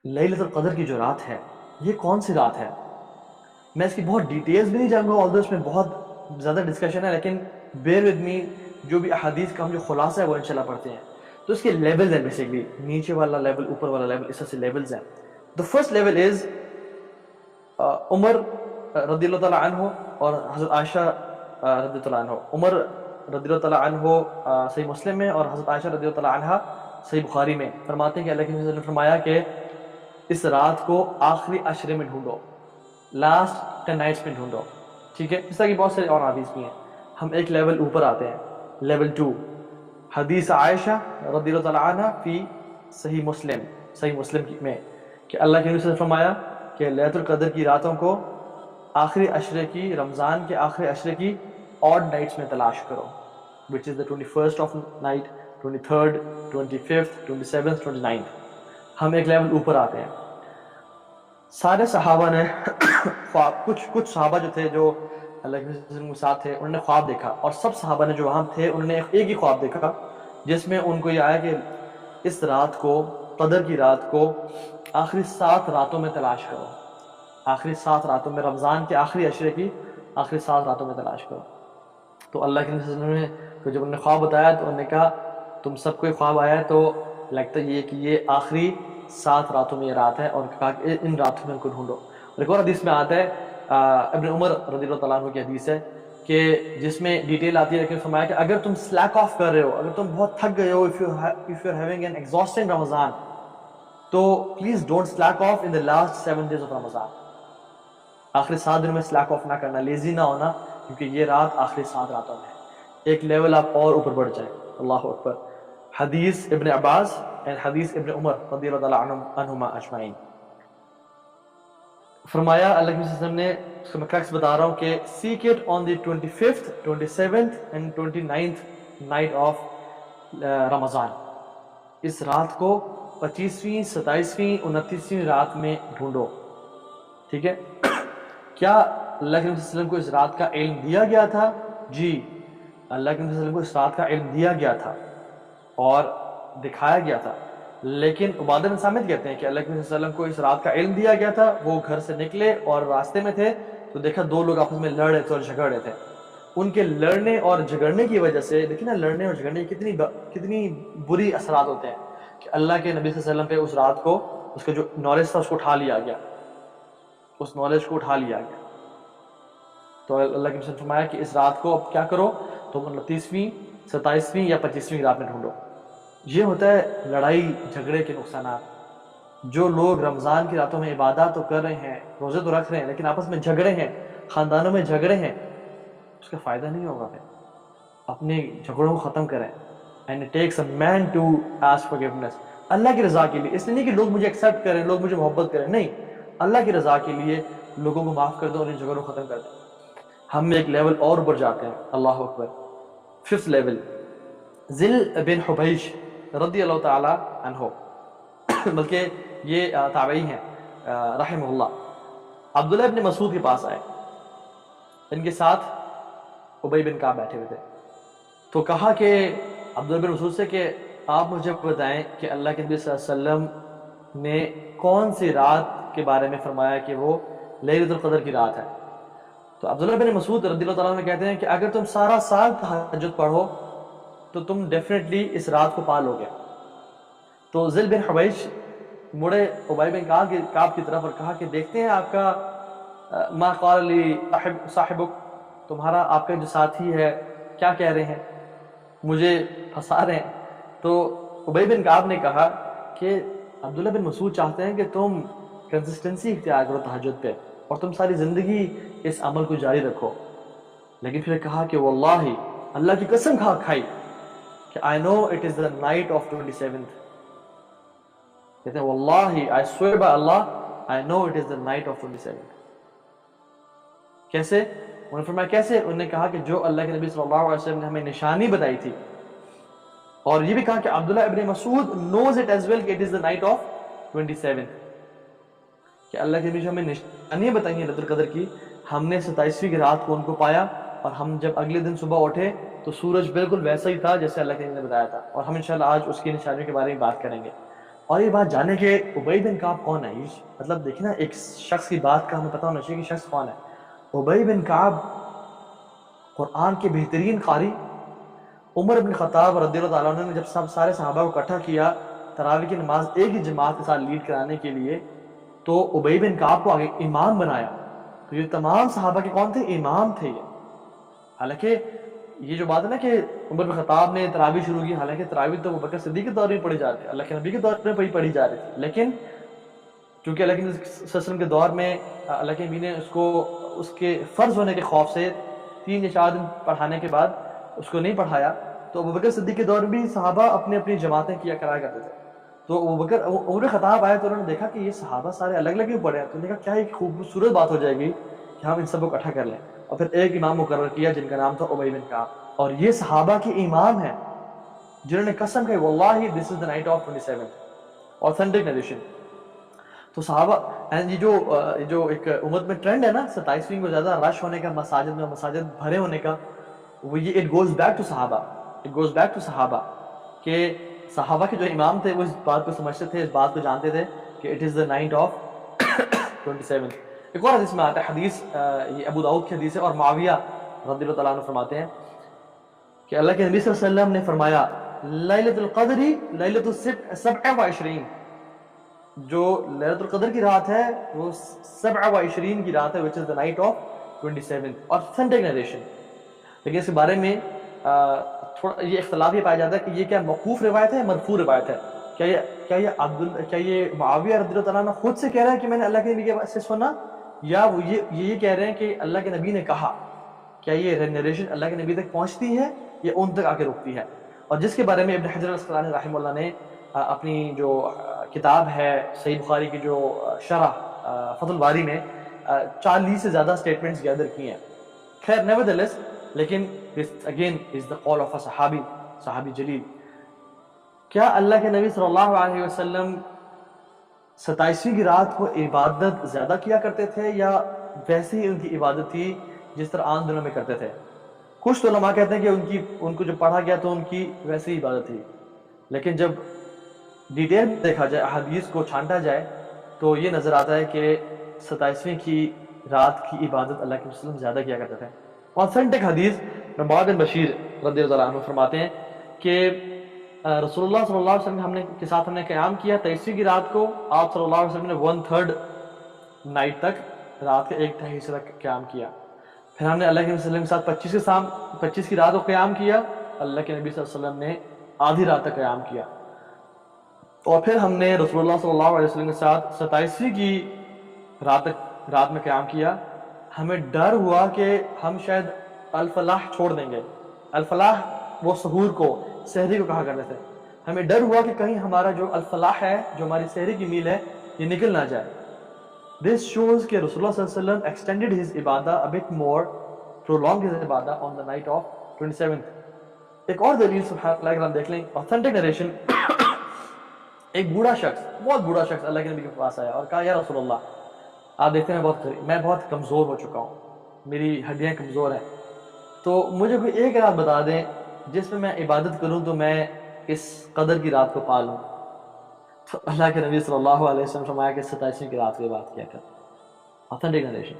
لیلۃ القدر کی جو رات ہے یہ کون سی رات ہے؟ میں اس کی بہت ڈیٹیلز بھی نہیں جاؤں گا، آلدو اس میں بہت زیادہ ڈسکشن ہے، لیکن بیئر ود می، جو بھی احادیث کا ہم جو خلاصہ ہے وہ انشاءاللہ پڑھتے ہیں. تو اس کے لیولز ہیں، بیسکلی نیچے والا لیول، اوپر والا لیول، اس طرح سے لیولز ہیں. دا فرسٹ لیول از عمر رضی اللہ تعالیٰ عنہ اور حضرت عائشہ رضی اللہ تعالیٰ عنہ. عمر رضی اللہ تعالیٰ عنہ صحیح مسلم میں، اور حضرت عائشہ رضی اللہ تعالیٰ عنہ صحیح بخاری میں فرماتے ہیں کہ اللہ کے نبی نے فرمایا کہ اس رات کو آخری عشرے میں ڈھونڈو، لاسٹ 10 نائٹس میں ڈھونڈو. ٹھیک ہے، اس طرح کی بہت سارے اور حدیث بھی ہیں. ہم ایک لیول اوپر آتے ہیں، لیول 2، حدیث عائشہ رضی اللہ تعالیٰ عنہ فی صحیح مسلم میں کہ اللہ کے نبی نے فرمایا کہ لیلۃ القدر کی راتوں کو آخری عشرے کی، رمضان کے آخری عشرے کی آڈ نائٹس میں تلاش کرو، which is the 21st of night, 23rd, 25th, 27th, 29th. ہم ایک لیول اوپر آتے ہیں. سارے صحابہ نے خواب، کچھ صحابہ جو تھے جو اللہ کے وسلم کے ساتھ تھے، انہوں نے خواب دیکھا، اور سب صحابہ نے جو وہاں تھے انہوں نے ایک ہی خواب دیکھا جس میں ان کو یہ آیا کہ اس رات کو، قدر کی رات کو آخری 7 راتوں میں تلاش کرو، آخری 7 راتوں میں، رمضان کے آخری عشرے کی آخری 7 راتوں میں تلاش کرو. تو اللہ کے نبی صلی اللہ علیہ وسلم نے جب انہوں نے خواب بتایا تو انہوں نے کہا تم سب کو خواب آیا ہے تو لگتا ہے یہ کہ یہ آخری 7 راتوں میں یہ رات ہے، اور کہا کہ ان راتوں میں ان کو ڈھونڈو. اور ایک اور حدیث میں آتا ہے، ابن عمر رضی اللہ تعالیٰ عنہ کی حدیث ہے کہ جس میں ڈیٹیل آتی ہے، لیکن فرمایا کہ اگر تم سلیک آف کر رہے ہو، اگر تم بہت تھک گئے ہو، if you are having an exhausting رمضان، تو please don't sleek of in the last 7 days of رمضان. آخری 7 دنوں میں سلیک آف نہ کرنا، لیزی نہ ہونا، کیونکہ یہ رات آخری 7 راتوں میں ہے. ایک لیول آپ اور اوپر بڑھ جائیں. اللہ اکبر. حدیث ابن عباس اور حدیث ابن عمر رضی اللہ تعالیٰ عنہما اجمعین. فرمایا اللہ کے وسلم نے، اس کا میں کریکٹس بتا رہا ہوں کہ seek it on the 25th, 27th and 29th night of رمضان. اس رات کو 25ویں، 27ویں، 29ویں رات میں ڈھونڈو. ٹھیک ہے. کیا اللہ کے نبی صلی اللہ علیہ وسلم کو اس رات کا علم دیا گیا تھا؟ جی، اللہ کے نبی صلی اللہ علیہ وسلم کو اس رات کا علم دیا گیا تھا اور دکھایا گیا تھا. لیکن عبادہ بن صامت کہتے ہیں کہ اللہ کے نبی صلی اللہ علیہ وسلم کو اس رات کا علم دیا گیا تھا، وہ گھر سے نکلے اور راستے میں تھے تو دیکھا 2 لوگ آپس میں لڑ رہے تھے اور جھگڑ رہے تھے. ان کے لڑنے اور جھگڑنے کی وجہ سے، دیکھیں نا لڑنے اور جھگڑنے کی کتنی بری اثرات ہوتے ہیں، کہ اللہ کے نبی صلی اللہ علیہ وسلم پہ اس رات کو اس کا جو نالج تھا اس کو اٹھا لیا گیا، اس نالج کو اٹھا لیا گیا. تو اللہ کے نبی نے فرمایا کہ اس رات کو اب کیا کرو، تم 29ویں، 27ویں یا 25ویں رات میں ڈھونڈو. یہ ہوتا ہے لڑائی جھگڑے کے نقصانات. جو لوگ رمضان کی راتوں میں عبادات تو کر رہے ہیں، روزے تو رکھ رہے ہیں، لیکن آپس میں جھگڑے ہیں، خاندانوں میں جھگڑے ہیں، اس کا فائدہ نہیں ہوگا. پھر اپنے جھگڑوں کو ختم کریں. And it takes a man to ask forgiveness, اللہ کی رضا کے لیے. اس لیے نہیں کہ لوگ مجھے ایکسیپٹ کریں، لوگ مجھے محبت کریں، نہیں، اللہ کی رضا کے لیے لوگوں کو معاف کر دو اور ان جھگڑوں کو ختم کر دیں. ہم ایک لیول اور اوپر جاتے ہیں. اللہ اکبر. 5th لیول، ذل بن حبیش رضی اللہ تعالی عنہ، بلکہ یہ تابعی ہیں رحمہ اللہ. عبداللہ ابن مسعود کے پاس آئے، ان کے ساتھ ابی بن کعب بیٹھے ہوئے تھے. تو کہا کہ عبداللہ بن مسعود سے کہ آپ مجھے بتائیں کہ اللہ کے نبی صلی اللہ علیہ وسلم نے کون سی رات کے بارے میں فرمایا کہ وہ لیلۃ القدر کی رات ہے. تو عبداللہ بن مسعود رضی اللہ تعالیٰ عنہ کہتے ہیں کہ اگر تم سارا سال تہجد پڑھو تو تم ڈیفینیٹلی اس رات کو پا لو گے. تو ذل بن حبیش مڑے ابی بن کعب کی طرف اور کہا کہ دیکھتے ہیں آپ کا ما قال لی صاحبک، تمہارا آپ کا جو ساتھی ہے کیا کہہ رہے ہیں، مجھے پھنسا رہے ہیں. تو ابی بن کعب نے کہا کہ عبداللہ بن مسعود چاہتے ہیں کہ تم کنسسٹنسی اختیار کرو تہجد پہ اور تم ساری زندگی اس عمل کو جاری رکھو. لیکن پھر کہا کہ واللہ، اللہ کی قسم کھائی کہ I know it is the night of 27th. کہتے ہیں واللہ I swear by Allah I know it is the night of 27th. کیسے؟ انہوں نے فرمایا کیسے؟ انہوں نے کہا کہ جو اللہ کے نبی صلی اللہ علیہ وسلم نے ہمیں نشانی بتائی تھی، اور یہ بھی کہا کہ عبداللہ ابن مسعود knows it as well کہ it is the night of 27th، کہ اللہ کے نبی جو ہمیں نشانیاں بتائی ہیں لیلۃ القدر کی، ہم نے 27ویں کی رات کو ان کو پایا، اور ہم جب اگلے دن صبح اٹھے تو سورج بالکل ویسا ہی تھا جیسے اللہ کے نبی نے بتایا تھا. اور ہم انشاءاللہ آج اس کی نشانیوں کے بارے میں بات کریں گے. اور یہ بات جانے کہ ابی بن کعب کون ہے، مطلب دیکھیں نا ایک شخص کی بات کا ہمیں پتہ ہونا چاہیے کہ شخص کون ہے۔ ابی بن کعب قرآن کے بہترین قاری، عمر بن خطاب رضی اللہ تعالیٰ عنہ نے جب سارے صحابہ کو اکٹھا کیا تراویح کی نماز ایک ہی جماعت کے ساتھ لیڈ کرانے کے لیے، تو ابی بن کعب کو آگے امام بنایا۔ تو یہ تمام صحابہ کے کون تھے؟ امام تھے یہ۔ حالانکہ یہ جو بات ہے نا کہ عمر بن خطاب نے تراویح شروع کی، حالانکہ تراویح تو ابوبکر صدیق کے دور میں پڑھی جاتی ہے، اللہ کے نبی کے دور میں پڑھی جا رہی تھی، لیکن چونکہ اللہ کے نبی صلی اللہ علیہ وسلم کے دور میں اللہ کے نبی نے اس کے فرض ہونے کے خوف سے 3 یا 4 دن پڑھانے کے بعد اس کو نہیں پڑھایا، تو ابوبکر صدیق کے دور میں بھی صحابہ اپنی اپنی جماعتیں کیا کرا کرتے تھے۔ تو عمر خطاب آئے تو انہوں نے دیکھا کہ یہ صحابہ سارے الگ الگ ہی پڑھے ہیں، تو انہوں نے کہا کیا ایک خوبصورت بات ہو جائے گی کہ ہم ان سب کو اکٹھا کر لیں، اور پھر ایک امام مقرر کیا جن کا نام تھا ابی بن کعب، اور یہ صحابہ کے امام ہیں جنہوں نے قسم کہی واللہ دس از the night of 27 authentic narration۔ تو صحابہ یہ جو ایک امت میں ٹرینڈ ہے نا 27ویں کو زیادہ رش ہونے کا مساجد میں، مساجد بھرے ہونے کا، وہ یہ اٹ گوز بیک ٹو صحابہ کہ صحابہ کے جو امام تھے وہ اس بات کو سمجھتے تھے، اس بات کو جانتے تھے کہ it is the night of 27۔ ایک اور حدیث میں آتا ہے، حدیث یہ ابو داؤد کی حدیث ہے، اور معاویہ رضی اللہ تعالیٰ عنہ فرماتے ہیں کہ اللہ کے نبی صلی اللہ علیہ وسلم نے فرمایا لیلۃ القدر لیلۃ 27، جو لیلۃ القدر کی رات ہے وہ 27 کی رات ہے، which is the night of 27 authentic narration۔ لیکن اس کے بارے میں تھوڑا یہ اختلاف یہ پایا جاتا ہے کہ یہ کیا موقوف روایت ہے یا مرفوع روایت ہے، کیا یہ معاویہ رضی اللہ تعالیٰ عنہ خود سے کہہ رہا ہے کہ میں نے اللہ کے نبی کے سے سنا، یا وہ یہ کہہ رہے ہیں کہ اللہ کے نبی نے کہا؟ کیا یہ نریشن اللہ کے نبی تک پہنچتی ہے یا ان تک آ کے رکتی ہے؟ اور جس کے بارے میں ابن حجر الاسقلانی رحمہ اللہ نے اپنی جو کتاب ہے صحیح بخاری کی جو شرح فتح الباری میں 40 سے زیادہ سٹیٹمنٹس گیدر کی ہیں۔ خیر نیورتھلیس، لیکن this again is the call of a صحابی جلیل۔ کیا اللہ کے نبی صلی اللہ علیہ وسلم 27ویں کی رات کو عبادت زیادہ کیا کرتے تھے، یا ویسے ہی ان کی عبادت تھی جس طرح عام دنوں میں کرتے تھے؟ کچھ تو علماء کہتے ہیں کہ ان کو جو پڑھا گیا تو ان کی ویسے ہی عبادت تھی، لیکن جب ڈیٹیل میں دیکھا جائے، احادیث کو چھانٹا جائے، تو یہ نظر آتا ہے کہ 27ویں کی رات کی عبادت اللہ کے وسلم زیادہ کیا کرتے تھے۔ آتھینٹک حدیث نعمان بن بشیر رضی اللہ عنہ فرماتے ہیں کہ رسول اللہ صلی اللہ علیہ وسلم کے ساتھ ہم نے قیام کیا 23ویں کی رات کو، آپ صلی اللہ علیہ وسلم نے 1/3 نائٹ تک، رات کے 1/3 حصے تک قیام کیا۔ پھر ہم نے اللہ کے نبی صلی اللہ علیہ وسلم کے ساتھ 25 کی رات کو قیام کیا، اللہ کے نبی صلی اللہ علیہ وسلم نے آدھی رات تک قیام کیا، اور پھر ہم نے رسول اللہ صلی اللہ علیہ وسلم کے ساتھ 27ویں کی رات میں قیام کیا۔ ہمیں ڈر ہوا کہ ہم شاید الفلاح چھوڑ دیں گے۔ الفلاح وہ سحور کو، سحری کو کہا کرتے تھے۔ ہمیں ڈر ہوا کہ کہیں ہمارا جو الفلاح ہے، جو ہماری سحری کی میل ہے، یہ نکل نہ جائے۔ This shows کہ رسول اللہ صلی اللہ علیہ وسلم extended his Ubadah a bit more, prolonged his Ubadah on the night of 27th۔ ایک اور دلیل سبحان اللہ اگر ہم دیکھ لیں، authentic narration، ایک بوڑھا شخص، بہت بوڑھا شخص اللہ کے نبی کے پاس آیا اور کہا یا رسول اللہ، آپ دیکھتے ہیں میں بہت کمزور ہو چکا ہوں، میری ہڈیاں کمزور ہیں، تو مجھے کوئی ایک رات بتا دیں جس میں عبادت کروں تو میں اس قدر کی رات کو پا لوں۔ تو اللہ کے نبی صلی اللہ علیہ وسلم فرمایا کہ 27ویں کی رات کی بات کیا کر۔ Authentic narration.